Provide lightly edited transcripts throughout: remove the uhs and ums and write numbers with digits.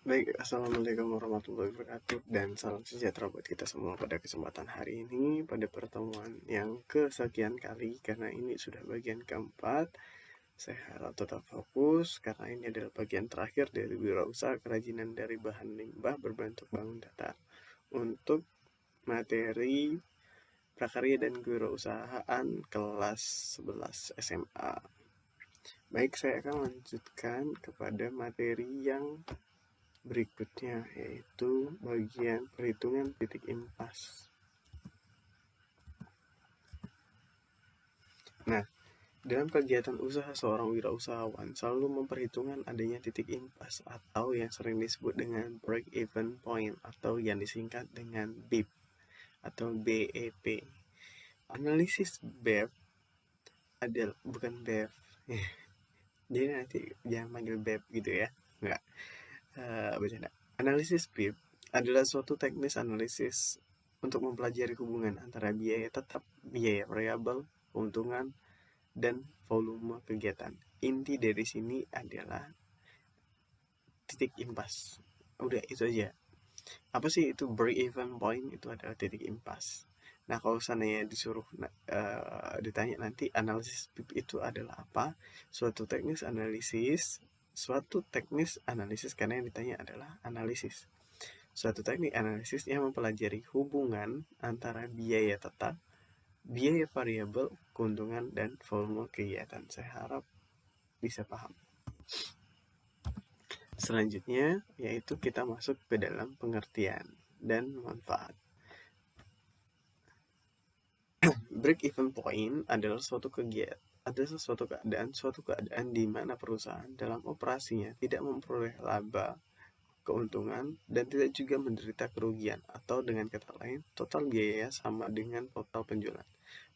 Baik, Assalamualaikum warahmatullahi wabarakatuh dan salam sejahtera buat kita semua pada kesempatan hari ini, pada pertemuan yang kesekian kali, karena ini sudah bagian keempat. Saya harap tetap fokus karena ini adalah bagian terakhir dari wirausaha kerajinan dari bahan limbah berbentuk bangun datar untuk materi prakarya dan kewirausahaan kelas 11 SMA. Baik, saya akan lanjutkan kepada materi yang berikutnya, yaitu bagian perhitungan titik impas. Nah, dalam kegiatan usaha seorang wirausahawan selalu memperhitungkan adanya titik impas atau yang sering disebut dengan break even point atau yang disingkat dengan BIP atau BEP. Analisis BEP adalah bukan BEP. Jadi nanti jangan manggil BEP gitu ya. Enggak. Bercanda. Analisis BIP adalah suatu teknis analisis untuk mempelajari hubungan antara biaya tetap, biaya variabel, keuntungan, dan volume kegiatan. Inti dari sini adalah titik impas. Udah itu aja. Apa sih itu break even point? Itu adalah titik impas. Nah, kalau seandainya disuruh ditanya nanti analisis BIP itu adalah apa? Suatu teknis analisis karena yang ditanya adalah analisis. Suatu teknik analisis yang mempelajari hubungan antara biaya tetap, biaya variabel, keuntungan, dan volume kegiatan. Saya harap bisa paham. Selanjutnya, yaitu kita masuk ke dalam pengertian dan manfaat. Break even point adalah suatu keadaan di mana perusahaan dalam operasinya tidak memperoleh laba, keuntungan, dan tidak juga menderita kerugian, atau dengan kata lain, total biaya sama dengan total penjualan,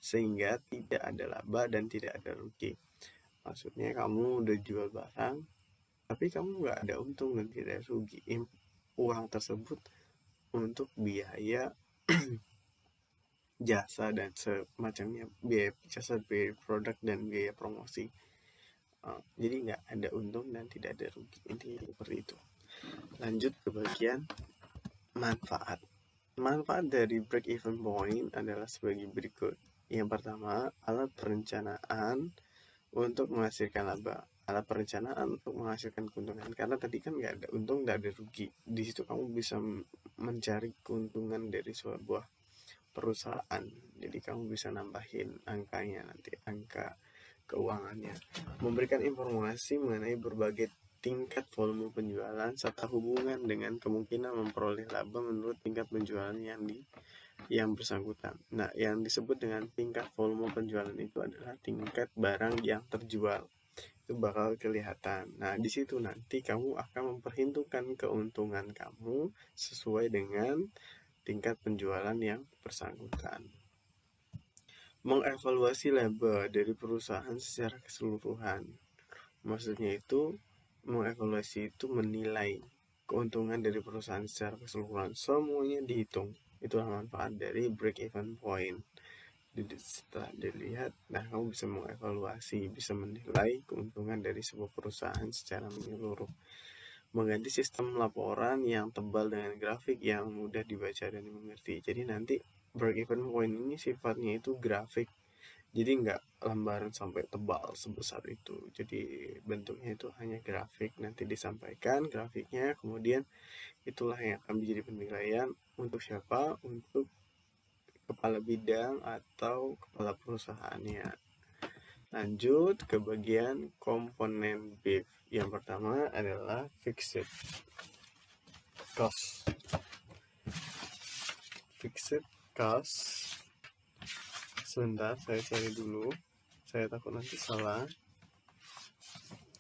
sehingga tidak ada laba dan tidak ada rugi. Maksudnya kamu udah jual barang, tapi kamu nggak ada untung dan tidak ada rugi. Uang tersebut untuk biaya jasa dan semacamnya, biaya jasa, biaya produk, dan biaya promosi. Jadi nggak ada untung dan tidak ada rugi, intinya seperti itu. Lanjut ke bagian manfaat. Manfaat dari break even point adalah sebagai berikut. Yang pertama, alat perencanaan untuk menghasilkan laba. Alat perencanaan untuk menghasilkan keuntungan. Karena tadi kan nggak ada untung, nggak ada rugi. Di situ kamu bisa mencari keuntungan dari sebuah perusahaan. Jadi kamu bisa nambahin angkanya nanti, angka keuangannya. Memberikan informasi mengenai berbagai tingkat volume penjualan serta hubungan dengan kemungkinan memperoleh laba menurut tingkat penjualan yang bersangkutan. Nah, yang disebut dengan tingkat volume penjualan itu adalah tingkat barang yang terjual. Itu bakal kelihatan. Nah, di situ nanti kamu akan memperhitungkan keuntungan kamu sesuai dengan tingkat penjualan yang bersangkutan. Mengevaluasi laba dari perusahaan secara keseluruhan. Maksudnya itu, mengevaluasi itu menilai keuntungan dari perusahaan secara keseluruhan. Semuanya dihitung. Itulah manfaat dari break even point. Setelah dilihat, nah kamu bisa mengevaluasi, bisa menilai keuntungan dari sebuah perusahaan secara menyeluruh. Mengganti sistem laporan yang tebal dengan grafik yang mudah dibaca dan dimengerti. Jadi nanti break even point ini sifatnya itu grafik. Jadi nggak lembaran sampai tebal sebesar itu. Jadi bentuknya itu hanya grafik. Nanti disampaikan grafiknya, kemudian itulah yang akan menjadi penilaian untuk siapa? Untuk kepala bidang atau kepala perusahaannya. Lanjut ke bagian komponen BIF. Yang pertama adalah fixed cost. Fixed cost. Sebentar, saya cari dulu. Saya takut nanti salah.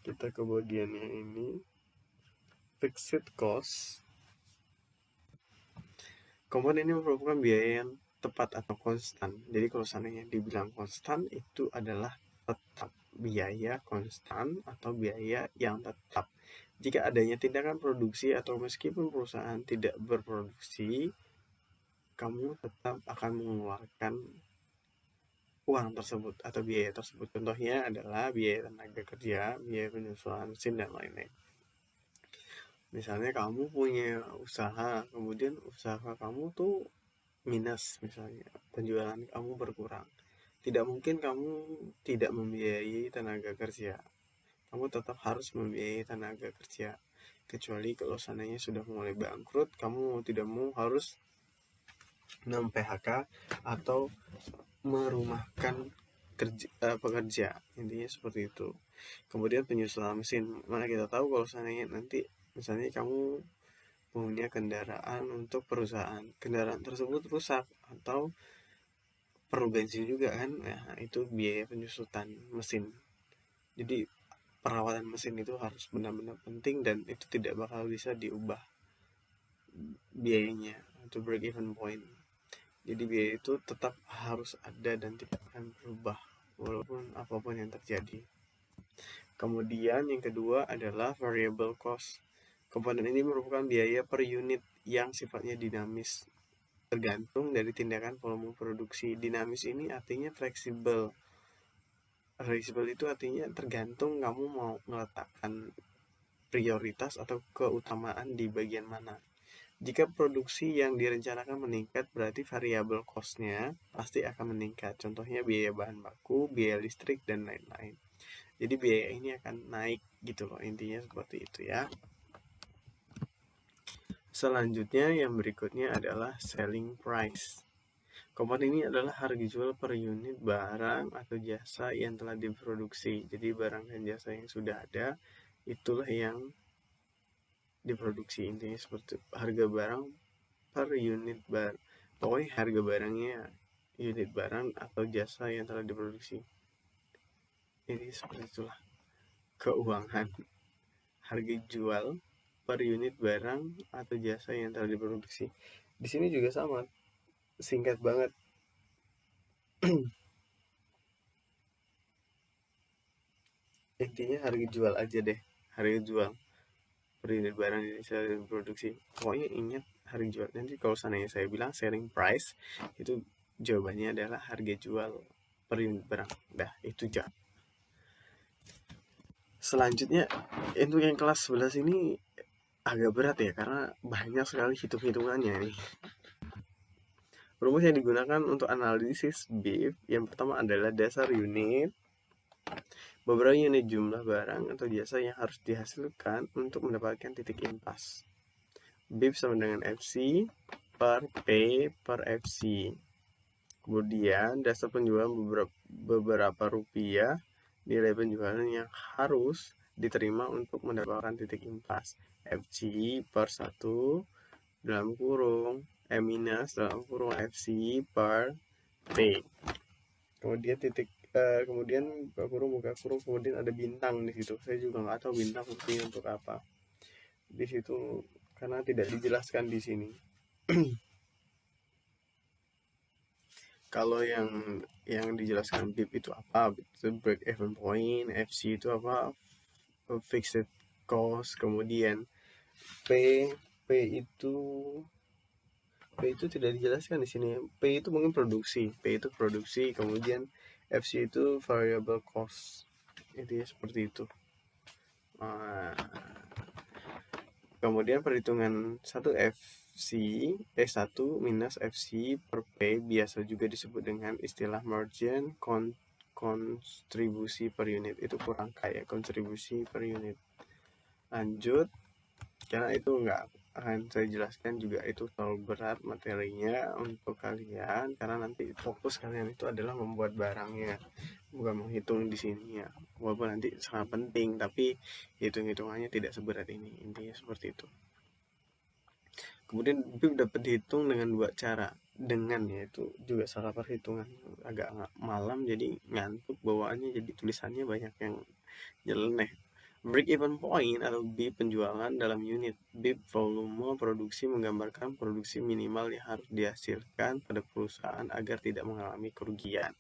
Kita ke bagian yang ini. Fixed cost. Komponen ini merupakan biaya yang tepat atau konstan. Jadi kalau seandainya dibilang konstan, itu adalah tetap, biaya konstan atau biaya yang tetap. Jika adanya tindakan produksi atau meskipun perusahaan tidak berproduksi, kamu tetap akan mengeluarkan uang tersebut atau biaya tersebut. Contohnya adalah biaya tenaga kerja, biaya penyesuaian mesin, dan lain-lain. Misalnya kamu punya usaha, kemudian usaha kamu tuh minus, misalnya penjualan kamu berkurang. Tidak mungkin kamu tidak membiayai tenaga kerja. Kamu tetap harus membiayai tenaga kerja. Kecuali kalau seandainya sudah mulai bangkrut, kamu tidak mau harus mem-PHK atau merumahkan pekerja. Intinya seperti itu. Kemudian penyusunan mesin. Mana kita tahu kalau seandainya nanti misalnya kamu punya kendaraan untuk perusahaan, kendaraan tersebut rusak atau perlu bensin juga kan, nah itu biaya penyusutan mesin. Jadi perawatan mesin itu harus benar-benar penting dan itu tidak bakal bisa diubah biayanya untuk break even point. Jadi biaya itu tetap harus ada dan tidak akan berubah walaupun apapun yang terjadi. Kemudian yang kedua adalah variable cost. Komponen ini merupakan biaya per unit yang sifatnya dinamis, tergantung dari tindakan volume produksi. Dinamis ini artinya fleksibel. Fleksibel itu artinya tergantung kamu mau meletakkan prioritas atau keutamaan di bagian mana. Jika produksi yang direncanakan meningkat, berarti variabel cost-nya pasti akan meningkat. Contohnya biaya bahan baku, biaya listrik, dan lain-lain. Jadi biaya ini akan naik gitu loh, intinya seperti itu ya. Selanjutnya yang berikutnya adalah selling price. Komponen ini adalah harga jual per unit barang atau jasa yang telah diproduksi. Jadi barang dan jasa yang sudah ada, itulah yang diproduksi. Intinya seperti harga barang per unit pokoknya harga barangnya unit barang atau jasa yang telah diproduksi. Ini seperti itulah keuangan. Harga jual per unit barang atau jasa yang telah diproduksi. Di sini juga sama, singkat banget. Intinya harga jual aja deh, harga jual per unit barang yang saya produksi. Pokoknya ingat harga jual. Nanti kalau seandainya saya bilang selling price, itu jawabannya adalah harga jual per unit barang. Dah, itu aja. Selanjutnya untuk yang kelas 11 ini agak berat ya, karena banyak sekali hitung-hitungannya nih. Rumus yang digunakan untuk analisis BIF yang pertama adalah dasar unit, beberapa unit jumlah barang atau jasa yang harus dihasilkan untuk mendapatkan titik impas. BIF sama dengan FC per P per FC. Kemudian dasar penjualan beberapa rupiah, nilai penjualan yang harus diterima untuk mendapatkan titik impas. FC per 1 dalam kurung minus dalam kurung FC per P. Kemudian kemudian buka kurung, kemudian ada bintang di situ. Saya juga nggak tahu bintang fungsinya untuk apa di situ karena tidak dijelaskan di sini. Kalau yang dijelaskan BIP itu apa? Itu break even point, FC itu apa? Fixed cost, kemudian P itu tidak dijelaskan di sini. P itu mungkin produksi, kemudian FC itu variable cost. Itu ya seperti itu. Kemudian perhitungan 1 minus FC per P biasa juga disebut dengan istilah margin kontribusi per unit. Itu kurang kayak kontribusi per unit. Lanjut, karena itu nggak akan saya jelaskan juga, itu terlalu berat materinya untuk kalian karena nanti fokus kalian itu adalah membuat barangnya, bukan menghitung di sini ya. Walaupun nanti sangat penting, tapi hitung-hitungannya tidak seberat ini. Intinya seperti itu. Kemudian BIP dapat dihitung dengan 2 cara. Dengan yaitu juga salah perhitungan, agak malam jadi ngantuk bawaannya, jadi tulisannya banyak yang nyeleneh. Break even point atau BIP penjualan dalam unit. BIP volume produksi menggambarkan produksi minimal yang harus dihasilkan pada perusahaan agar tidak mengalami kerugian.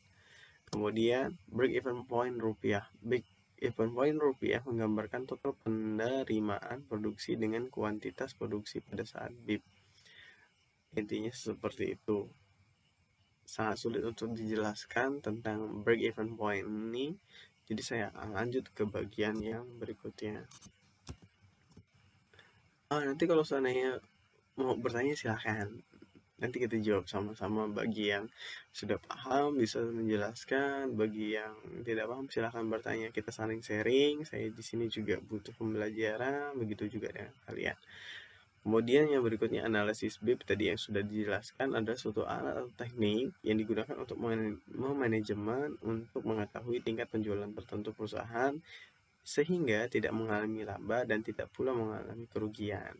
Kemudian break even point rupiah. Break even point rupiah menggambarkan total penerimaan produksi dengan kuantitas produksi pada saat BIP. Intinya seperti itu. Sangat sulit untuk dijelaskan tentang break even point ini. Jadi saya akan lanjut ke bagian yang berikutnya. Nanti kalau seandainya mau bertanya silahkan. Nanti kita jawab sama-sama. Bagi yang sudah paham bisa menjelaskan, bagi yang tidak paham silahkan bertanya. Kita saling sharing. Saya di sini juga butuh pembelajaran, begitu juga dengan kalian. Kemudian yang berikutnya analisis BIP tadi yang sudah dijelaskan ada suatu alat atau teknik yang digunakan untuk memanajemen untuk mengetahui tingkat penjualan tertentu perusahaan sehingga tidak mengalami laba dan tidak pula mengalami kerugian.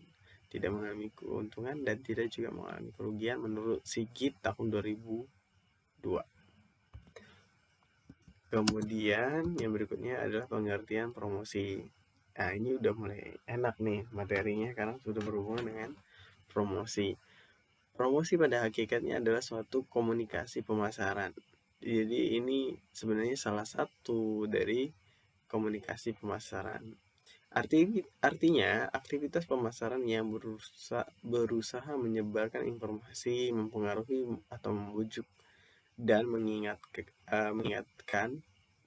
Tidak mengalami keuntungan dan tidak juga mengalami kerugian menurut Sigit tahun 2002. Kemudian yang berikutnya adalah pengertian promosi. Nah, ini udah mulai enak nih materinya karena sudah berhubungan dengan promosi. Promosi pada hakikatnya adalah suatu komunikasi pemasaran. Jadi ini sebenarnya salah satu dari komunikasi pemasaran. Artinya aktivitas pemasaran yang berusaha menyebarkan informasi, mempengaruhi atau membujuk dan mengingatkan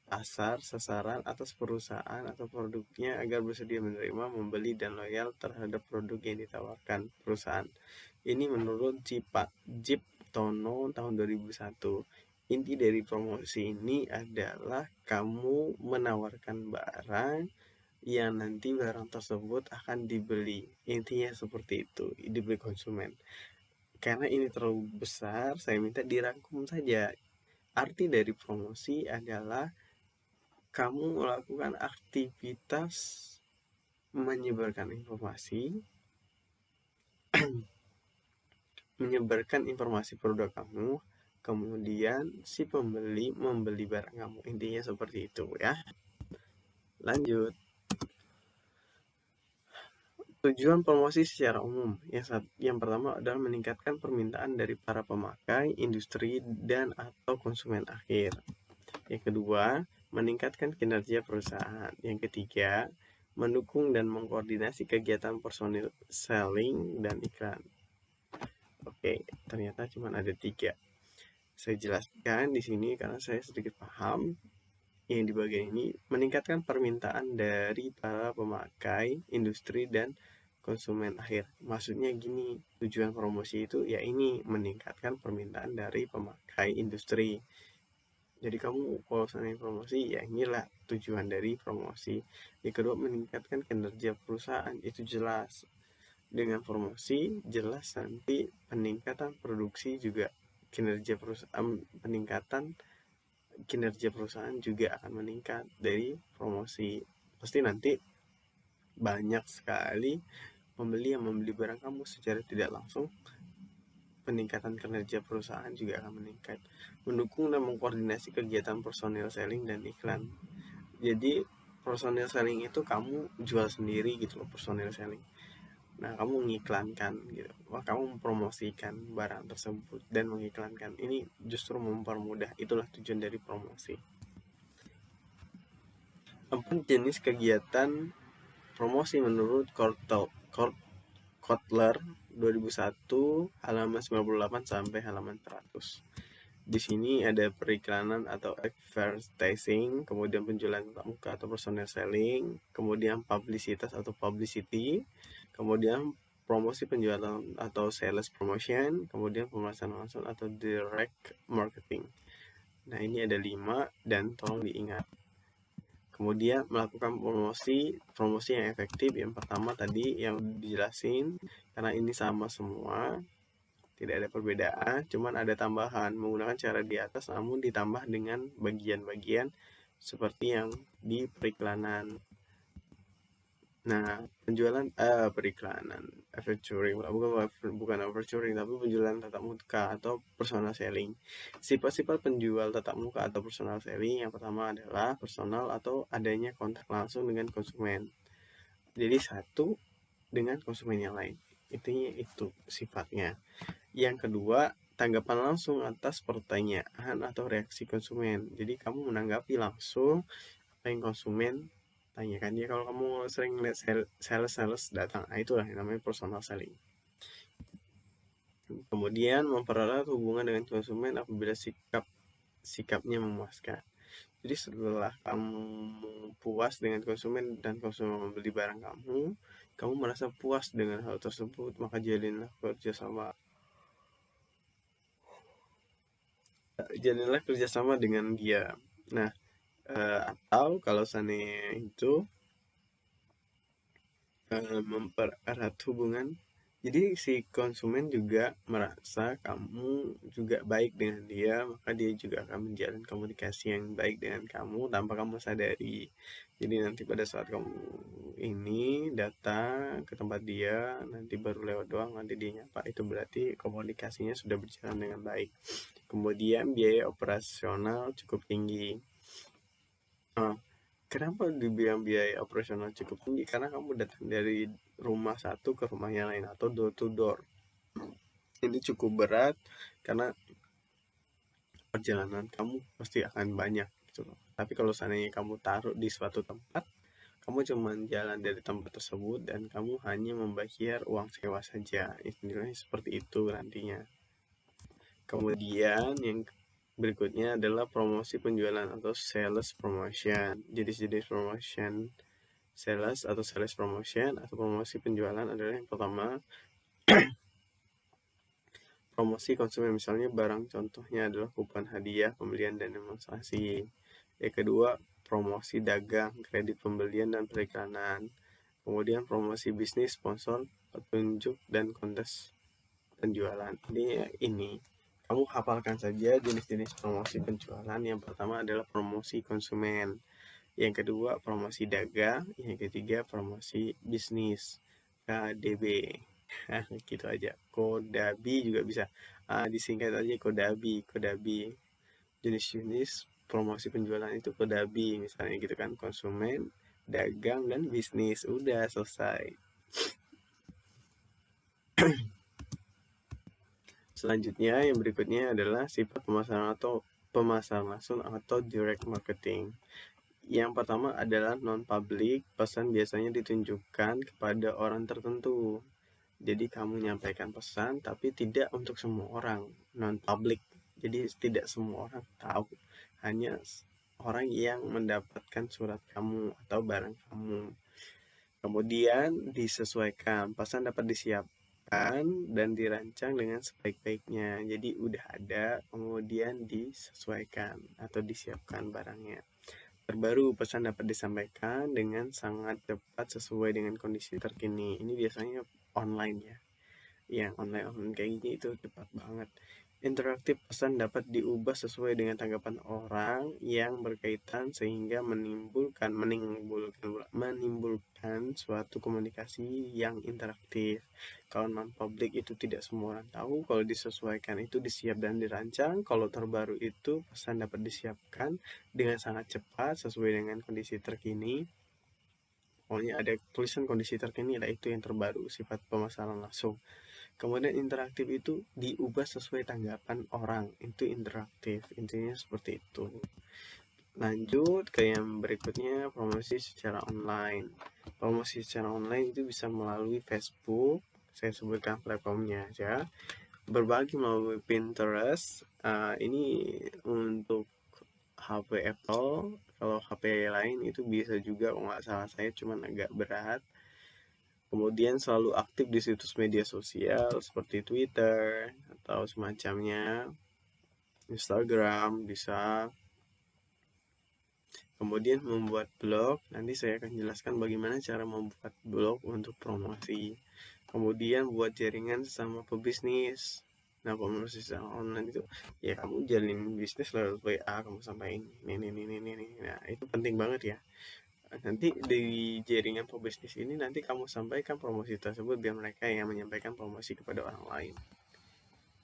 pasar sasaran atas perusahaan atau produknya agar bersedia menerima, membeli, dan loyal terhadap produk yang ditawarkan perusahaan. Ini menurut Jip Tono tahun 2001. Inti dari promosi ini adalah kamu menawarkan barang yang nanti barang tersebut akan dibeli. Intinya seperti itu, dibeli konsumen. Karena ini terlalu besar, saya minta dirangkum saja. Arti dari promosi adalah kamu melakukan aktivitas menyebarkan informasi produk kamu, kemudian si pembeli membeli barang kamu. Intinya seperti itu ya. Lanjut. Tujuan promosi secara umum. Yang pertama adalah meningkatkan permintaan dari para pemakai, industri, dan atau konsumen akhir. Yang kedua, meningkatkan kinerja perusahaan. Yang ketiga, mendukung dan mengkoordinasi kegiatan personil selling dan iklan. Oke, ternyata cuma ada 3. Saya jelaskan di sini karena saya sedikit paham. Yang di bagian ini meningkatkan permintaan dari para pemakai, industri, dan konsumen akhir. Maksudnya gini, tujuan promosi itu ya ini meningkatkan permintaan dari pemakai industri. Jadi kamu kalau seandainya promosi ya inilah tujuan dari promosi. Yang kedua meningkatkan kinerja perusahaan, itu jelas. Dengan promosi jelas nanti peningkatan produksi juga peningkatan kinerja perusahaan juga akan meningkat dari promosi. Pasti nanti banyak sekali pembeli yang membeli barang kamu secara tidak langsung. Peningkatan kinerja perusahaan juga akan meningkat. Mendukung dan mengkoordinasi kegiatan personil selling dan iklan. Jadi personil selling itu kamu jual sendiri gitu loh, personil selling. Nah, kamu mengiklankan gitu. Kamu mempromosikan barang tersebut dan mengiklankan. Ini justru mempermudah. Itulah tujuan dari promosi. 4 jenis kegiatan promosi menurut Kotler 2001 halaman 98 sampai halaman 100. Di sini ada periklanan atau advertising, kemudian penjualan tatap muka atau personal selling, kemudian publisitas atau publicity, kemudian promosi penjualan atau sales promotion, kemudian pemasaran langsung atau direct marketing. Nah, ini ada 5 dan tolong diingat. Kemudian melakukan promosi yang efektif. Yang pertama tadi yang dijelasin, karena ini sama semua, tidak ada perbedaan, cuman ada tambahan menggunakan cara di atas namun ditambah dengan bagian-bagian seperti yang di periklanan. Nah, penjualan periklanan advertising bukan advertising tapi penjualan tatap muka atau personal selling. Sifat-sifat penjual tatap muka atau personal selling yang pertama adalah personal atau adanya kontak langsung dengan konsumen. Jadi satu dengan konsumen yang lain. Itu sifatnya. Yang kedua, tanggapan langsung atas pertanyaan atau reaksi konsumen. Jadi kamu menanggapi langsung apa yang konsumen tanyakan. Ya kalau kamu sering lihat sales datang, itulah yang namanya personal selling. Kemudian mempererat hubungan dengan konsumen apabila sikapnya memuaskan. Jadi setelah kamu puas dengan konsumen dan konsumen membeli barang kamu, kamu merasa puas dengan hal tersebut, maka jalinlah kerjasama dengan dia. Nah, atau kalau seandainya itu mempererat hubungan, jadi si konsumen juga merasa kamu juga baik dengan dia, maka dia juga akan menjalin komunikasi yang baik dengan kamu tanpa kamu sadari. Jadi nanti pada saat kamu ini datang ke tempat dia, nanti baru lewat doang, nanti dia nyapa, itu berarti komunikasinya sudah berjalan dengan baik. Kemudian biaya operasional cukup tinggi. Kenapa dibilang biaya operasional cukup tinggi? Karena kamu datang dari rumah satu ke rumah yang lain atau door to door. Ini cukup berat karena perjalanan kamu pasti akan banyak gitu loh. Tapi kalau seandainya kamu taruh di suatu tempat, kamu cuma jalan dari tempat tersebut dan kamu hanya membayar uang sewa saja. Istilahnya seperti itu nantinya. Kemudian yang berikutnya adalah promosi penjualan atau sales promotion. Jenis-jenis promotion sales atau sales promotion atau promosi penjualan adalah yang pertama promosi konsumen, misalnya barang contohnya adalah kupon hadiah, pembelian dan demonstrasi. Yang kedua, promosi dagang, kredit pembelian dan periklanan. Kemudian promosi bisnis, sponsor, petunjuk dan kontes penjualan. Ini kamu hafalkan saja jenis-jenis promosi penjualan. Yang pertama adalah promosi konsumen, yang kedua promosi dagang, yang ketiga promosi bisnis, KDB. Gitu aja. Kodabi juga bisa, disingkat aja Kodabi. Jenis-jenis promosi penjualan itu Kodabi, misalnya gitu kan, konsumen, dagang, dan bisnis. Udah selesai. Selanjutnya yang berikutnya adalah sifat pemasaran langsung atau direct marketing. Yang pertama adalah non-public, pesan biasanya ditunjukkan kepada orang tertentu. Jadi kamu menyampaikan pesan tapi tidak untuk semua orang, non-public. Jadi tidak semua orang tahu, hanya orang yang mendapatkan surat kamu atau barang kamu. Kemudian disesuaikan, pesan dapat disiapkan dan dirancang dengan sebaik-baiknya. Jadi udah ada, kemudian disesuaikan atau disiapkan barangnya. Terbaru, pesan dapat disampaikan dengan sangat cepat sesuai dengan kondisi terkini. Ini biasanya online ya. Yang online kayak gini itu cepat banget. Interaktif, pesan dapat diubah sesuai dengan tanggapan orang yang berkaitan sehingga menimbulkan suatu komunikasi yang interaktif. Kalau non public itu tidak semua orang tahu, kalau disesuaikan itu disiap dan dirancang, kalau terbaru itu pesan dapat disiapkan dengan sangat cepat sesuai dengan kondisi terkini. Pokoknya ada tulisan kondisi terkini, lah itu yang terbaru, sifat pemasaran langsung. Kemudian interaktif itu diubah sesuai tanggapan orang, itu interaktif, intinya seperti itu. Lanjut ke yang berikutnya, promosi secara online. Promosi secara online itu bisa melalui Facebook, saya sebutkan platformnya aja, berbagi melalui Pinterest. Ini untuk HP Apple, kalau HP lain itu bisa juga, kalau nggak salah saya, cuman agak berat. Kemudian selalu aktif di situs media sosial seperti Twitter atau semacamnya, Instagram bisa. Kemudian membuat blog, nanti saya akan jelaskan bagaimana cara membuat blog untuk promosi. Kemudian buat jaringan sama pebisnis. Nah, promosi secara online itu ya kamu jalin bisnis lewat WA, kamu sampaikan ini. Nah, itu penting banget ya. Nanti di jaringan pebisnis ini nanti kamu sampaikan promosi tersebut biar mereka yang menyampaikan promosi kepada orang lain.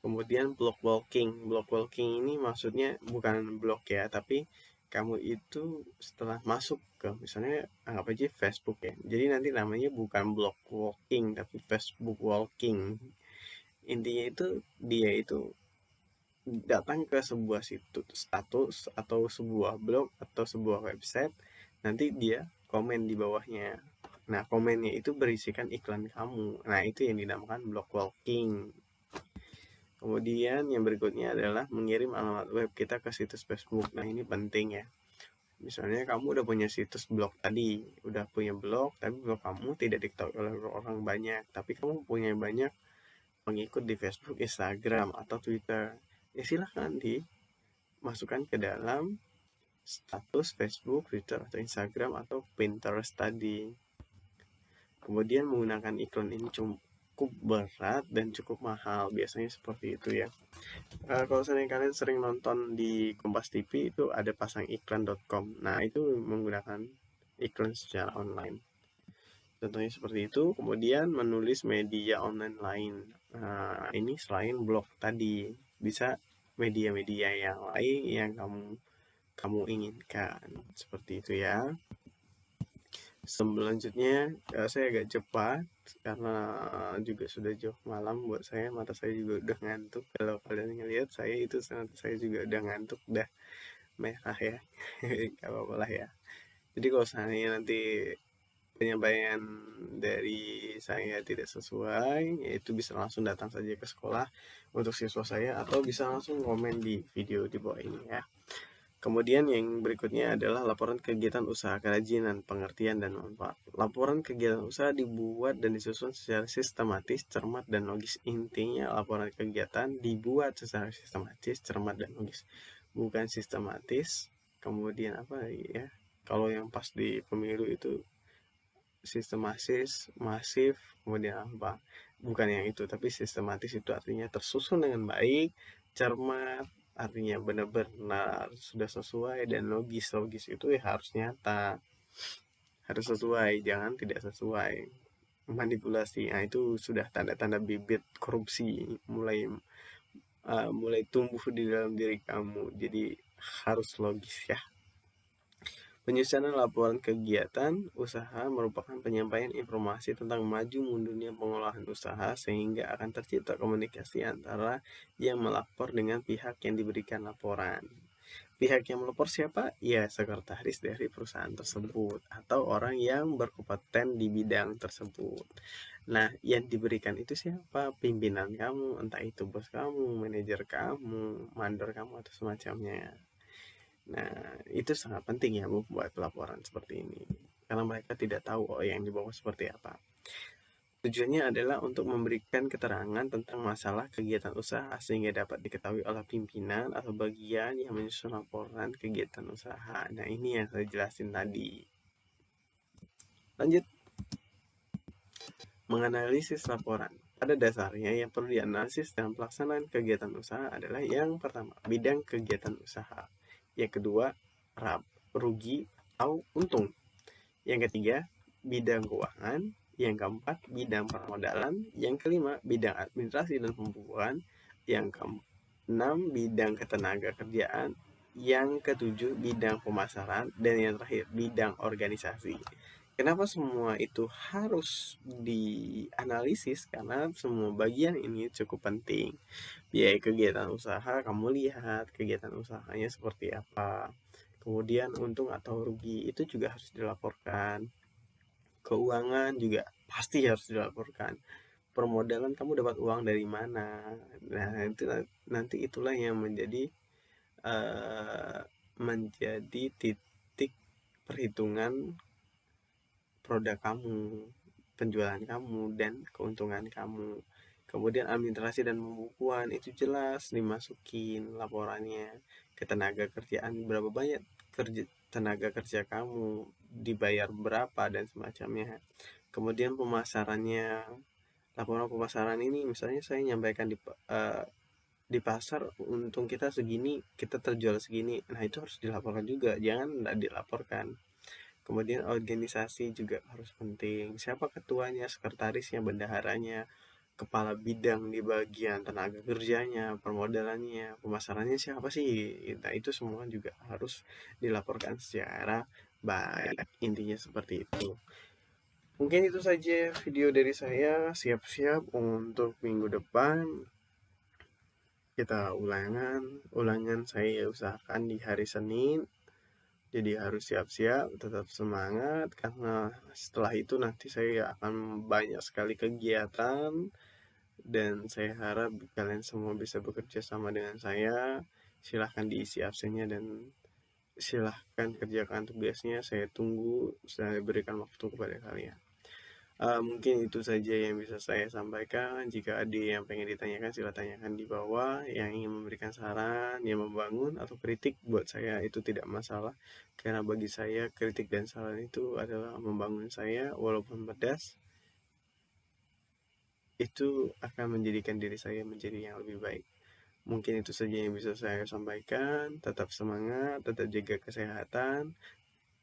Kemudian blog walking ini maksudnya bukan blog ya, tapi kamu itu setelah masuk ke, misalnya anggap aja Facebook ya, jadi nanti namanya bukan blog walking tapi Facebook walking. Intinya itu dia itu datang ke sebuah situs status atau sebuah blog atau sebuah website, nanti dia komen di bawahnya. Nah, komennya itu berisikan iklan kamu. Nah, itu yang dinamakan blog walking. Kemudian yang berikutnya adalah mengirim alamat web kita ke situs Facebook. Nah, ini penting ya. Misalnya kamu udah punya situs blog tadi, udah punya blog, tapi blog kamu tidak diketahui oleh orang banyak, tapi kamu punya banyak pengikut di Facebook, Instagram, atau Twitter. Ya silahkan dimasukkan ke dalam status Facebook, Twitter, atau Instagram, atau Pinterest tadi. Kemudian menggunakan iklan ini cukup berat dan cukup mahal, biasanya seperti itu ya. Kalau kalian sering nonton di Kompas TV itu ada pasangiklan.com. Nah, itu menggunakan iklan secara online. Contohnya seperti itu. Kemudian menulis media online lain. Nah, ini selain blog tadi, bisa media-media yang lain yang kamu inginkan. Seperti itu ya. Selanjutnya saya agak cepat karena juga sudah jauh malam buat saya, mata saya juga udah ngantuk. Kalau kalian ngelihat saya itu saya juga udah ngantuk, udah merah ya. Gak apa-apa lah ya. Jadi kalau seandainya nanti penyampaian dari saya tidak sesuai, yaitu bisa langsung datang saja ke sekolah untuk siswa saya, atau bisa langsung komen di video di bawah ini ya. Kemudian yang berikutnya adalah laporan kegiatan usaha kerajinan, pengertian, dan manfaat. Laporan kegiatan usaha dibuat dan disusun secara sistematis, cermat, dan logis. Intinya laporan kegiatan dibuat secara sistematis, cermat, dan logis. Bukan sistematis, kemudian apa ya? Kalau yang pas di pemilu itu sistematis, masif, kemudian apa? Bukan yang itu, tapi sistematis itu artinya tersusun dengan baik, cermat, artinya benar-benar sudah sesuai, dan logis. Logis itu ya harus nyata, harus sesuai, jangan tidak sesuai. Manipulasi, nah itu sudah tanda-tanda bibit korupsi mulai tumbuh di dalam diri kamu. Jadi harus logis ya. Penyusunan laporan kegiatan usaha merupakan penyampaian informasi tentang maju mundurnya pengolahan usaha sehingga akan tercipta komunikasi antara yang melapor dengan pihak yang diberikan laporan. Pihak yang melapor siapa? Ya, sekretaris dari perusahaan tersebut atau orang yang berkompeten di bidang tersebut. Nah, yang diberikan itu siapa? Pimpinan kamu, entah itu bos kamu, manajer kamu, mandor kamu, atau semacamnya. Nah, itu sangat penting ya membuat pelaporan seperti ini. Karena mereka tidak tahu yang dibawa seperti apa. Tujuannya adalah untuk memberikan keterangan tentang masalah kegiatan usaha sehingga dapat diketahui oleh pimpinan atau bagian yang menyusun laporan kegiatan usaha. Nah, ini yang saya jelasin tadi. Lanjut. Menganalisis laporan. Pada dasarnya yang perlu dianalisis dalam pelaksanaan kegiatan usaha adalah yang pertama, bidang kegiatan usaha. Yang kedua, rugi atau untung. Yang ketiga, bidang keuangan. Yang keempat, bidang permodalan. Yang kelima, bidang administrasi dan pembukuan. Yang keenam, bidang ketenaga kerjaan. Yang ketujuh, bidang pemasaran. Dan yang terakhir, bidang organisasi. Kenapa semua itu harus dianalisis? Karena semua bagian ini cukup penting. Biaya kegiatan usaha, kamu lihat kegiatan usahanya seperti apa. Kemudian untung atau rugi itu juga harus dilaporkan. Keuangan juga pasti harus dilaporkan. Permodalan, kamu dapat uang dari mana? Nah, itu nanti itulah yang menjadi titik perhitungan produk kamu, penjualan kamu, dan keuntungan kamu. Kemudian administrasi dan pembukuan itu jelas dimasukin laporannya. Ketenaga kerjaan, berapa banyak tenaga kerja kamu, dibayar berapa, dan semacamnya. Kemudian pemasarannya, laporan pemasaran ini misalnya saya nyampaikan di pasar untung kita segini, kita terjual segini. Nah, itu harus dilaporkan juga, jangan tidak dilaporkan. Kemudian organisasi juga harus penting. Siapa ketuanya, sekretarisnya, bendaharanya, kepala bidang di bagian tenaga kerjanya, permodalannya, pemasarannya siapa sih? Nah, itu semua juga harus dilaporkan secara baik. Intinya seperti itu. Mungkin itu saja video dari saya. Siap-siap untuk minggu depan kita ulangan saya usahakan di hari Senin. Jadi harus siap-siap, tetap semangat, karena setelah itu nanti saya akan banyak sekali kegiatan, dan saya harap kalian semua bisa bekerja sama dengan saya. Silahkan diisi absennya dan silahkan kerjakan tugasnya, saya tunggu, saya berikan waktu kepada kalian. Mungkin itu saja yang bisa saya sampaikan. Jika ada yang pengen ditanyakan, silahkan tanyakan di bawah. Yang ingin memberikan saran, yang membangun atau kritik, buat saya itu tidak masalah. Karena bagi saya kritik dan saran itu adalah membangun saya, walaupun pedas, itu akan menjadikan diri saya menjadi yang lebih baik. Mungkin itu saja yang bisa saya sampaikan. Tetap semangat, tetap jaga kesehatan,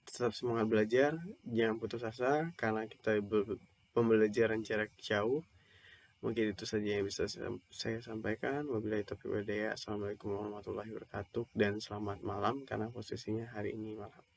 tetap semangat belajar, jangan putus asa karena kita pembelajaran jarak jauh. Mungkin itu saja yang bisa saya sampaikan. Wabillahi taufiq wal hidayah. Assalamualaikum warahmatullahi wabarakatuh dan selamat malam karena posisinya hari ini malam.